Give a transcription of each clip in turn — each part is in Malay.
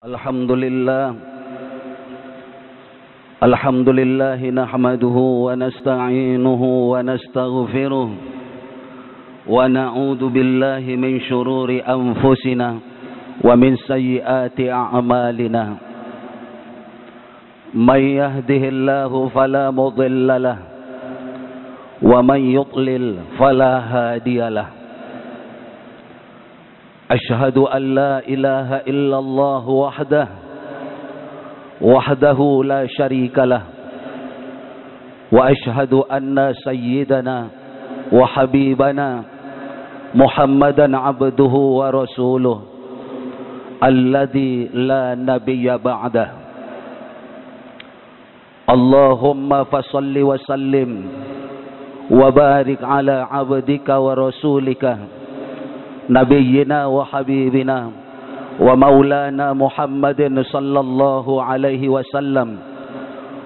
Alhamdulillah nahmaduhu wa nasta'inuhu wa nastaghfiruh wa na'udzu billahi min shururi anfusina wa min sayyiati a'malina. May yahdihillahu fala mudilla lahu wa man yudlil fala hadiya lahu. Ashhadu an la ilaha illallah wahdahu la syarika lah wa ashhadu anna sayyidana wa habibana Muhammadan abduhu wa rasuluh alladhi la nabiyya ba'dah. Allahumma fasalli wa sallim wa barik ala abdika wa rasulika Nabiyyina wa habibina wa maulana Muhammadin sallallahu alaihi wasallam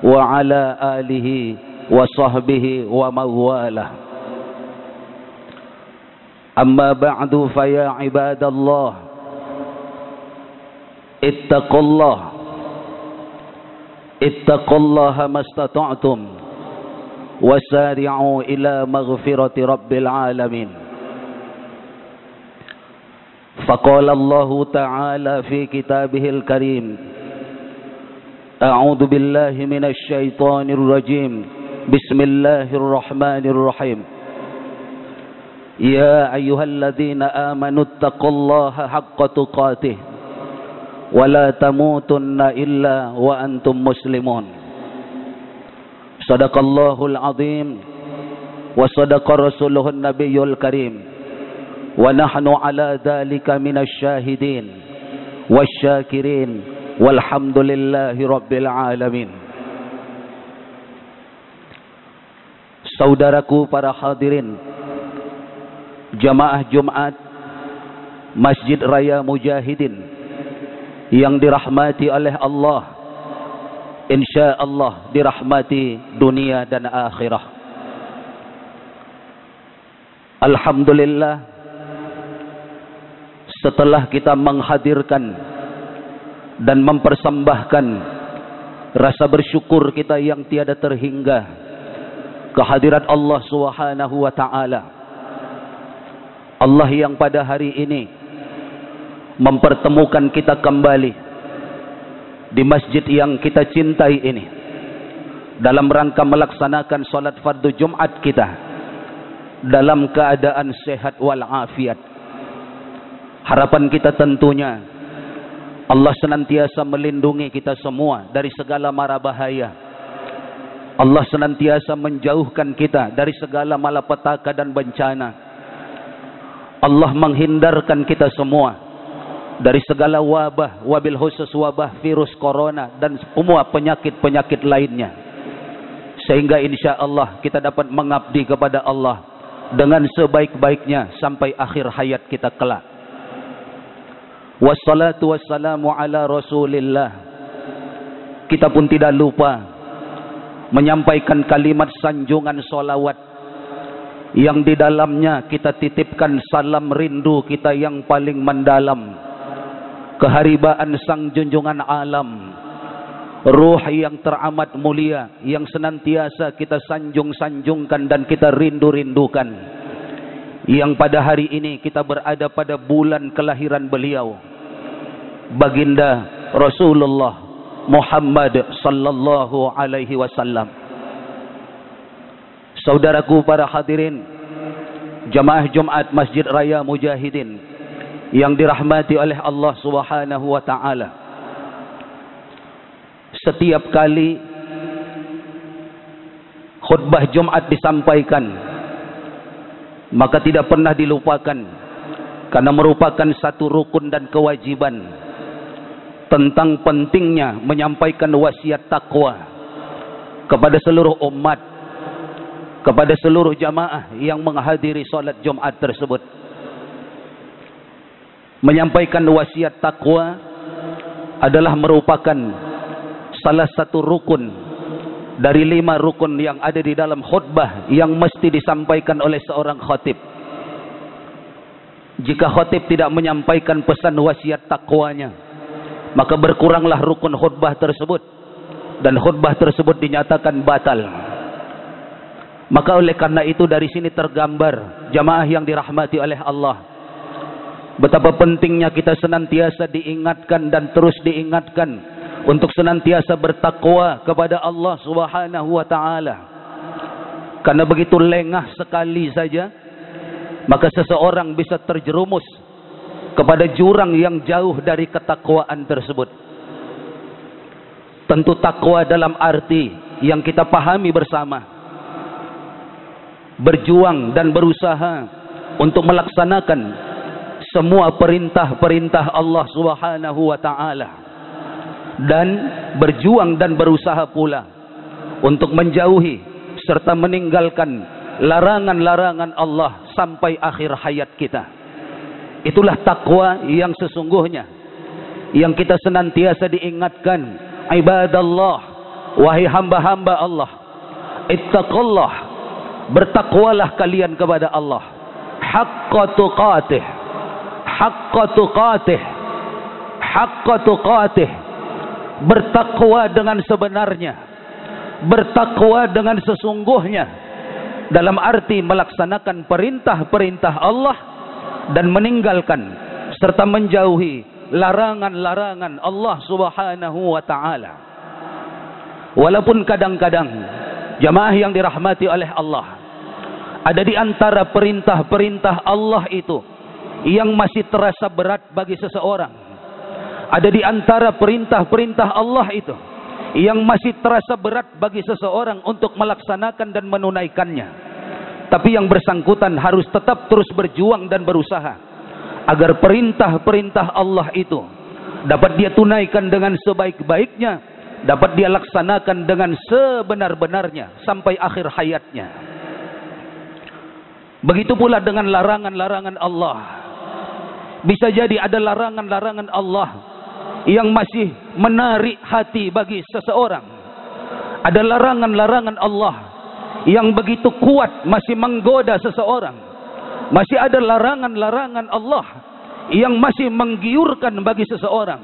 wa ala alihi wa sahbihi wa mawalah. Amma ba'du fa ya ibadallah ittaqullaha mastata'tum wasari'u ila maghfirati rabbil alamin. فقال الله تعالى في كتابه الكريم أعوذ بالله من الشيطان الرجيم بسم الله الرحمن الرحيم يا أيها الذين آمنوا اتقوا الله حق تقاته ولا تموتن إلا وأنتم مسلمون صدق الله العظيم وصدق رسوله النبي الكريم wa nahnu ala dzalika minasy syahidin wasyakirin walhamdulillahi rabbil alamin. Saudaraku para hadirin jamaah Jumat Masjid Raya Mujahidin yang dirahmati oleh Allah, insyaallah dirahmati dunia dan akhirah. Alhamdulillah, setelah kita menghadirkan dan mempersembahkan rasa bersyukur kita yang tiada terhingga kehadirat Allah Subhanahu wa taala, Allah yang pada hari ini mempertemukan kita kembali di masjid yang kita cintai ini dalam rangka melaksanakan salat fardu Jumat kita dalam keadaan sehat wal afiat. Harapan kita tentunya Allah senantiasa melindungi kita semua dari segala mara bahaya. Allah senantiasa menjauhkan kita dari segala malapetaka dan bencana. Allah menghindarkan kita semua dari segala wabah, wabil khusus wabah virus corona dan semua penyakit-penyakit lainnya. Sehingga insya Allah kita dapat mengabdi kepada Allah dengan sebaik-baiknya sampai akhir hayat kita kelak. Wassalatu wassalamu ala rasulillah. Kita pun tidak lupa menyampaikan kalimat sanjungan solawat yang di dalamnya kita titipkan salam rindu kita yang paling mendalam keharibaan sang junjungan alam, ruh yang teramat mulia yang senantiasa kita sanjung-sanjungkan dan kita rindu-rindukan, yang pada hari ini kita berada pada bulan kelahiran beliau, baginda Rasulullah Muhammad sallallahu alaihi wasallam. Saudaraku para hadirin jamaah Jumat Masjid Raya Mujahidin yang dirahmati oleh Allah Subhanahu wa taala, setiap kali khutbah Jumat disampaikan maka tidak pernah dilupakan karena merupakan satu rukun dan kewajiban tentang pentingnya menyampaikan wasiat takwa kepada seluruh umat, kepada seluruh jamaah yang menghadiri salat Jumat tersebut. Menyampaikan wasiat takwa adalah merupakan salah satu rukun dari 5 rukun yang ada di dalam khutbah yang mesti disampaikan oleh seorang khatib. Jika khatib tidak menyampaikan pesan wasiat takwanya, maka berkuranglah rukun khutbah tersebut dan khutbah tersebut dinyatakan batal. Maka oleh karena itu dari sini tergambar jamaah yang dirahmati oleh Allah, betapa pentingnya kita senantiasa diingatkan dan terus diingatkan untuk senantiasa bertakwa kepada Allah Subhanahu wa taala. Karena begitu lengah sekali saja maka seseorang bisa terjerumus kepada jurang yang jauh dari ketakwaan tersebut. Tentu takwa dalam arti yang kita pahami bersama, berjuang dan berusaha untuk melaksanakan semua perintah-perintah Allah Subhanahu wa taala, dan berjuang dan berusaha pula untuk menjauhi serta meninggalkan larangan-larangan Allah sampai akhir hayat kita. Itulah takwa yang sesungguhnya, yang kita senantiasa diingatkan, ibadallah, wahai hamba-hamba Allah, ittaqullah, bertakwalah kalian kepada Allah, haqqa tuqatih, haqqa tuqatih, haqqa tuqatih, bertakwa dengan sebenarnya, bertakwa dengan sesungguhnya, dalam arti melaksanakan perintah-perintah Allah dan meninggalkan serta menjauhi larangan-larangan Allah Subhanahu wa taala. Walaupun kadang-kadang jamaah yang dirahmati oleh Allah, ada di antara perintah-perintah Allah itu yang masih terasa berat bagi seseorang. Ada di antara perintah-perintah Allah itu yang masih terasa berat bagi seseorang untuk melaksanakan dan menunaikannya. Tapi yang bersangkutan harus tetap terus berjuang dan berusaha agar perintah-perintah Allah itu dapat dia tunaikan dengan sebaik-baiknya, dapat dia laksanakan dengan sebenar-benarnya sampai akhir hayatnya. Begitu pula dengan larangan-larangan Allah. Bisa jadi ada larangan-larangan Allah yang masih menarik hati bagi seseorang. Ada larangan-larangan Allah yang begitu kuat masih menggoda seseorang. Masih ada larangan-larangan Allah yang masih menggiurkan bagi seseorang.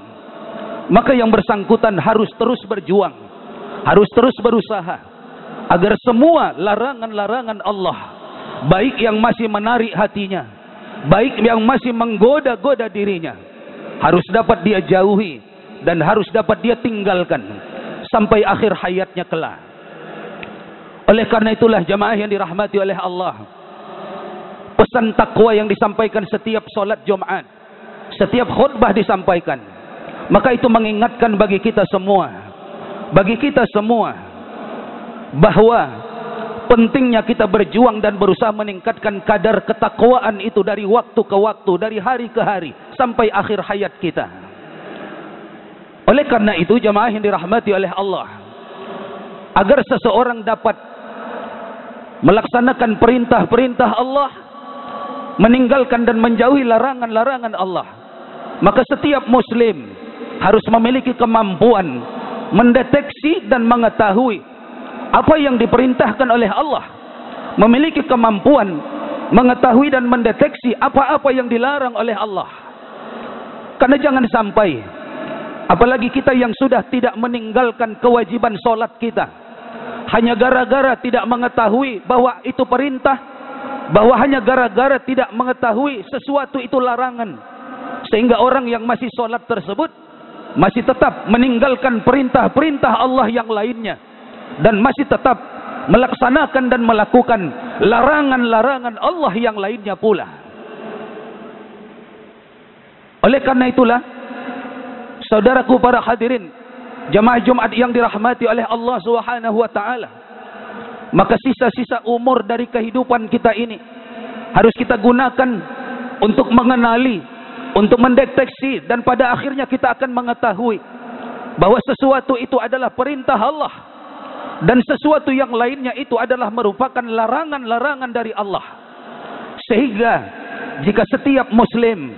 Maka yang bersangkutan harus terus berjuang, harus terus berusaha agar semua larangan-larangan Allah, baik yang masih menarik hatinya, baik yang masih menggoda-goda dirinya, harus dapat dia jauhi dan harus dapat dia tinggalkan sampai akhir hayatnya kelak. Oleh karena itulah jamaah yang dirahmati oleh Allah, pesan takwa yang disampaikan setiap solat Jumat, setiap khutbah disampaikan, maka itu mengingatkan bagi kita semua, bahwa pentingnya kita berjuang dan berusaha meningkatkan kadar ketakwaan itu dari waktu ke waktu, dari hari ke hari sampai akhir hayat kita. Oleh karena itu jamaah yang dirahmati oleh Allah, agar seseorang dapat melaksanakan perintah-perintah Allah, meninggalkan dan menjauhi larangan-larangan Allah, maka setiap muslim harus memiliki kemampuan mendeteksi dan mengetahui apa yang diperintahkan oleh Allah, memiliki kemampuan mengetahui dan mendeteksi apa-apa yang dilarang oleh Allah. Karena jangan sampai, apalagi kita yang sudah tidak meninggalkan kewajiban solat kita, hanya gara-gara tidak mengetahui bahwa itu perintah, bahwa hanya gara-gara tidak mengetahui sesuatu itu larangan, sehingga orang yang masih sholat tersebut masih tetap meninggalkan perintah-perintah Allah yang lainnya, dan masih tetap melaksanakan dan melakukan larangan-larangan Allah yang lainnya pula. Oleh karena itulah, saudaraku para hadirin jamaah Jumat yang dirahmati oleh Allah Subhanahu wa taala, maka sisa-sisa umur dari kehidupan kita ini harus kita gunakan untuk mengenali, untuk mendeteksi, dan pada akhirnya kita akan mengetahui bahwa sesuatu itu adalah perintah Allah dan sesuatu yang lainnya itu adalah merupakan larangan-larangan dari Allah. Sehingga jika setiap muslim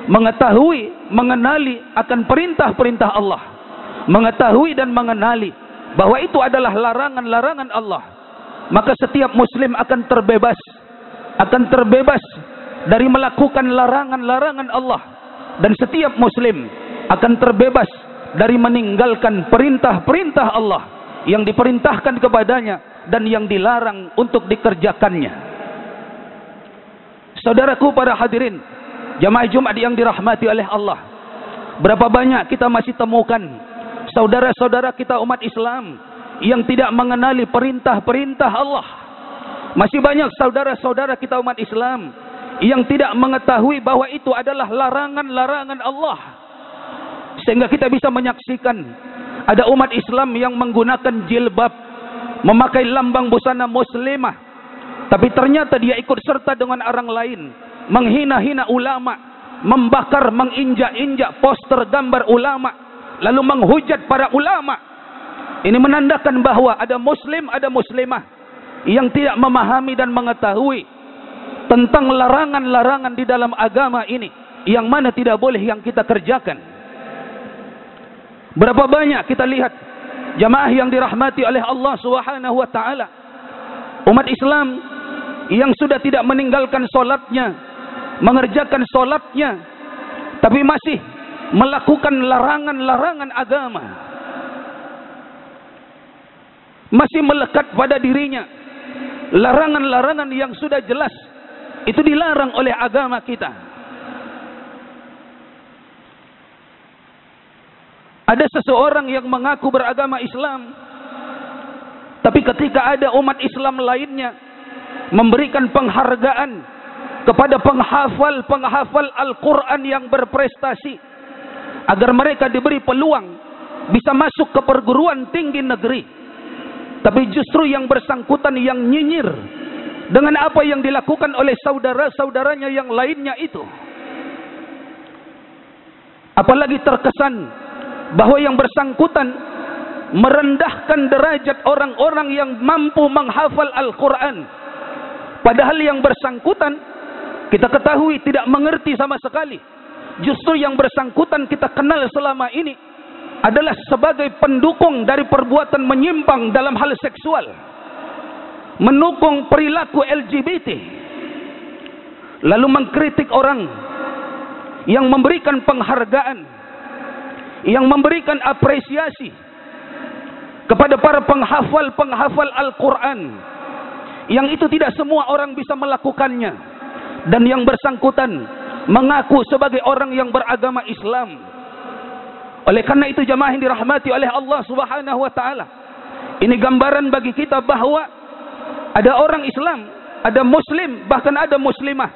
mengetahui, mengenali akan perintah-perintah Allah, mengetahui dan mengenali bahwa itu adalah larangan-larangan Allah, maka setiap muslim akan terbebas dari melakukan larangan-larangan Allah, dan setiap muslim akan terbebas dari meninggalkan perintah-perintah Allah yang diperintahkan kepadanya dan yang dilarang untuk dikerjakannya. Saudaraku para hadirin, jamaah Jumat yang dirahmati oleh Allah, berapa banyak kita masih temukan saudara-saudara kita umat Islam yang tidak mengenali perintah-perintah Allah. Masih banyak saudara-saudara kita umat Islam yang tidak mengetahui bahwa itu adalah larangan-larangan Allah. Sehingga kita bisa menyaksikan ada umat Islam yang menggunakan jilbab, memakai lambang busana muslimah, tapi ternyata dia ikut serta dengan orang lain, menghina-hina ulama, membakar, menginjak-injak poster gambar ulama, lalu menghujat para ulama. Ini menandakan bahwa ada muslim, ada muslimah yang tidak memahami dan mengetahui tentang larangan-larangan di dalam agama ini, yang mana tidak boleh yang kita kerjakan. Berapa banyak kita lihat jamaah yang dirahmati oleh Allah Subhanahu wa taala, umat Islam yang sudah tidak meninggalkan solatnya, mengerjakan solatnya, tapi masih melakukan larangan-larangan agama, masih melekat pada dirinya larangan-larangan yang sudah jelas itu dilarang oleh agama kita. Ada seseorang yang mengaku beragama Islam, tapi ketika ada umat Islam lainnya memberikan penghargaan kepada penghafal Al-Quran yang berprestasi, agar mereka diberi peluang bisa masuk ke perguruan tinggi negeri, tapi justru yang bersangkutan yang nyinyir dengan apa yang dilakukan oleh saudara-saudaranya yang lainnya itu. Apalagi terkesan bahwa yang bersangkutan merendahkan derajat orang-orang yang mampu menghafal Al-Quran, padahal yang bersangkutan kita ketahui tidak mengerti sama sekali. Justru yang bersangkutan kita kenal selama ini adalah sebagai pendukung dari perbuatan menyimpang dalam hal seksual, mendukung perilaku LGBT, lalu mengkritik orang yang memberikan penghargaan, yang memberikan apresiasi kepada para penghafal Al-Quran, yang itu tidak semua orang bisa melakukannya, dan yang bersangkutan mengaku sebagai orang yang beragama Islam. Oleh karena itu jamaah yang dirahmati oleh Allah Subhanahu wa taala, ini gambaran bagi kita bahwa ada orang Islam, ada muslim, bahkan ada muslimah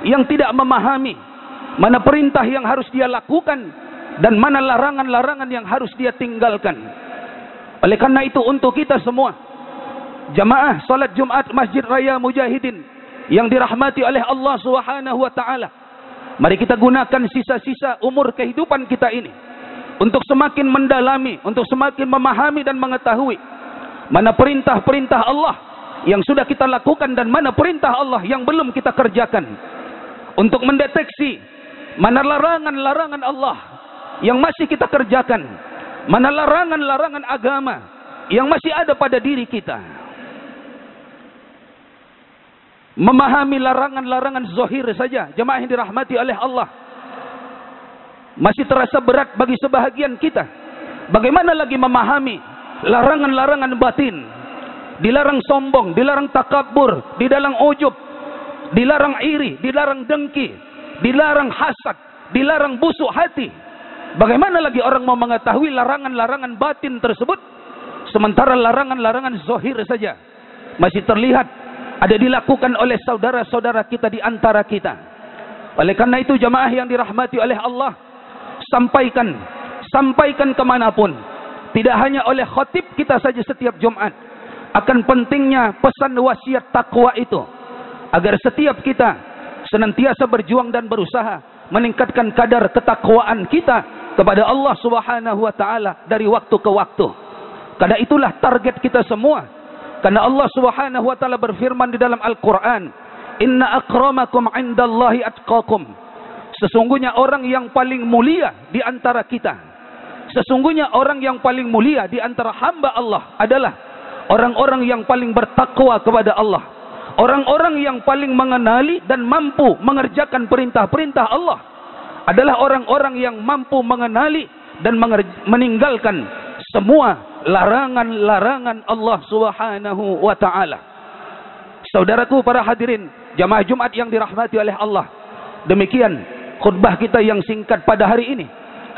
yang tidak memahami mana perintah yang harus dia lakukan dan mana larangan-larangan yang harus dia tinggalkan. Oleh karena itu untuk kita semua jamaah salat Jumat Masjid Raya Mujahidin yang dirahmati oleh Allah Subhanahu wa taala, mari kita gunakan sisa-sisa umur kehidupan kita ini untuk semakin mendalami, untuk semakin memahami dan mengetahui mana perintah-perintah Allah yang sudah kita lakukan dan mana perintah Allah yang belum kita kerjakan, untuk mendeteksi mana larangan-larangan Allah yang masih kita kerjakan, mana larangan-larangan agama yang masih ada pada diri kita. Memahami larangan-larangan zahir saja jemaah yang dirahmati oleh Allah masih terasa berat bagi sebahagian kita. Bagaimana lagi memahami larangan-larangan batin? Dilarang sombong, dilarang takabur, dilarang ujub, dilarang iri, dilarang dengki, dilarang hasad, dilarang busuk hati. Bagaimana lagi orang mau mengetahui larangan-larangan batin tersebut, sementara larangan-larangan zahir saja masih terlihat ada dilakukan oleh saudara-saudara kita di antara kita. Oleh karena itu jamaah yang dirahmati oleh Allah, sampaikan kemanapun, tidak hanya oleh khatib kita saja setiap Jumat, akan pentingnya pesan wasiat takwa itu, agar setiap kita senantiasa berjuang dan berusaha meningkatkan kadar ketakwaan kita kepada Allah Subhanahu wa taala dari waktu ke waktu. Karena itulah target kita semua. Karena Allah Subhanahu wa taala berfirman di dalam Al-Qur'an, "Inna akramakum 'indallahi atqakum." Sesungguhnya orang yang paling mulia di antara kita, sesungguhnya orang yang paling mulia di antara hamba Allah adalah orang-orang yang paling bertakwa kepada Allah, orang-orang yang paling mengenali dan mampu mengerjakan perintah-perintah Allah, adalah orang-orang yang mampu mengenali dan meninggalkan semua larangan-larangan Allah Subhanahu wa taala. Saudaraku para hadirin jamaah Jumat yang dirahmati oleh Allah, demikian khutbah kita yang singkat pada hari ini,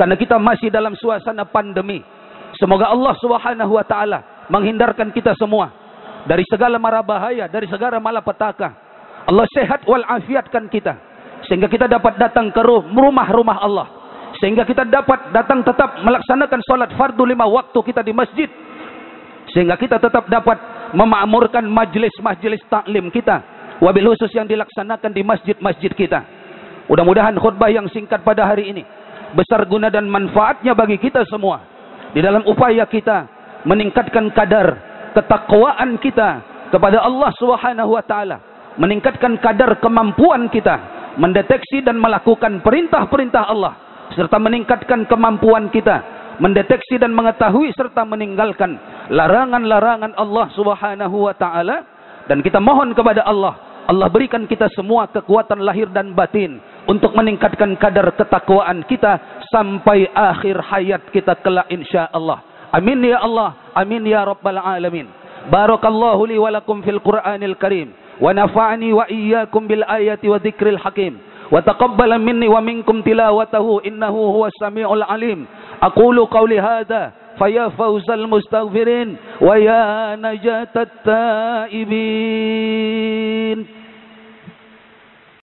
karena kita masih dalam suasana pandemi. Semoga Allah Subhanahu wa taala menghindarkan kita semua dari segala mara bahaya, dari segala malapetaka. Allah sehat wal afiatkan kita, sehingga kita dapat datang ke rumah-rumah Allah, sehingga kita dapat datang tetap melaksanakan salat fardu 5 waktu kita di masjid, sehingga kita tetap dapat memakmurkan majlis-majlis taklim kita, wabil khusus yang dilaksanakan di masjid-masjid kita. Mudah-mudahan khutbah yang singkat pada hari ini besar guna dan manfaatnya bagi kita semua, di dalam upaya kita meningkatkan kadar ketakwaan kita kepada Allah Subhanahu wa taala, meningkatkan kadar kemampuan kita mendeteksi dan melakukan perintah-perintah Allah, serta meningkatkan kemampuan kita mendeteksi dan mengetahui serta meninggalkan larangan-larangan Allah Subhanahu wa taala. Dan kita mohon kepada Allah, Allah berikan kita semua kekuatan lahir dan batin untuk meningkatkan kadar ketakwaan kita sampai akhir hayat kita kelak insyaallah. Amin ya Allah, amin ya rabbal alamin. Barakallahu li wa lakum fil Qur'anil Karim, wa nafa'ani wa iyyakum bil ayati wa dzikril hakim, wa taqabbala minni wa minkum tilawatahu innahu huwas samiul alim. Aqulu qawli hadza faya fawzal mustaghfirin wa ya najatat taibin.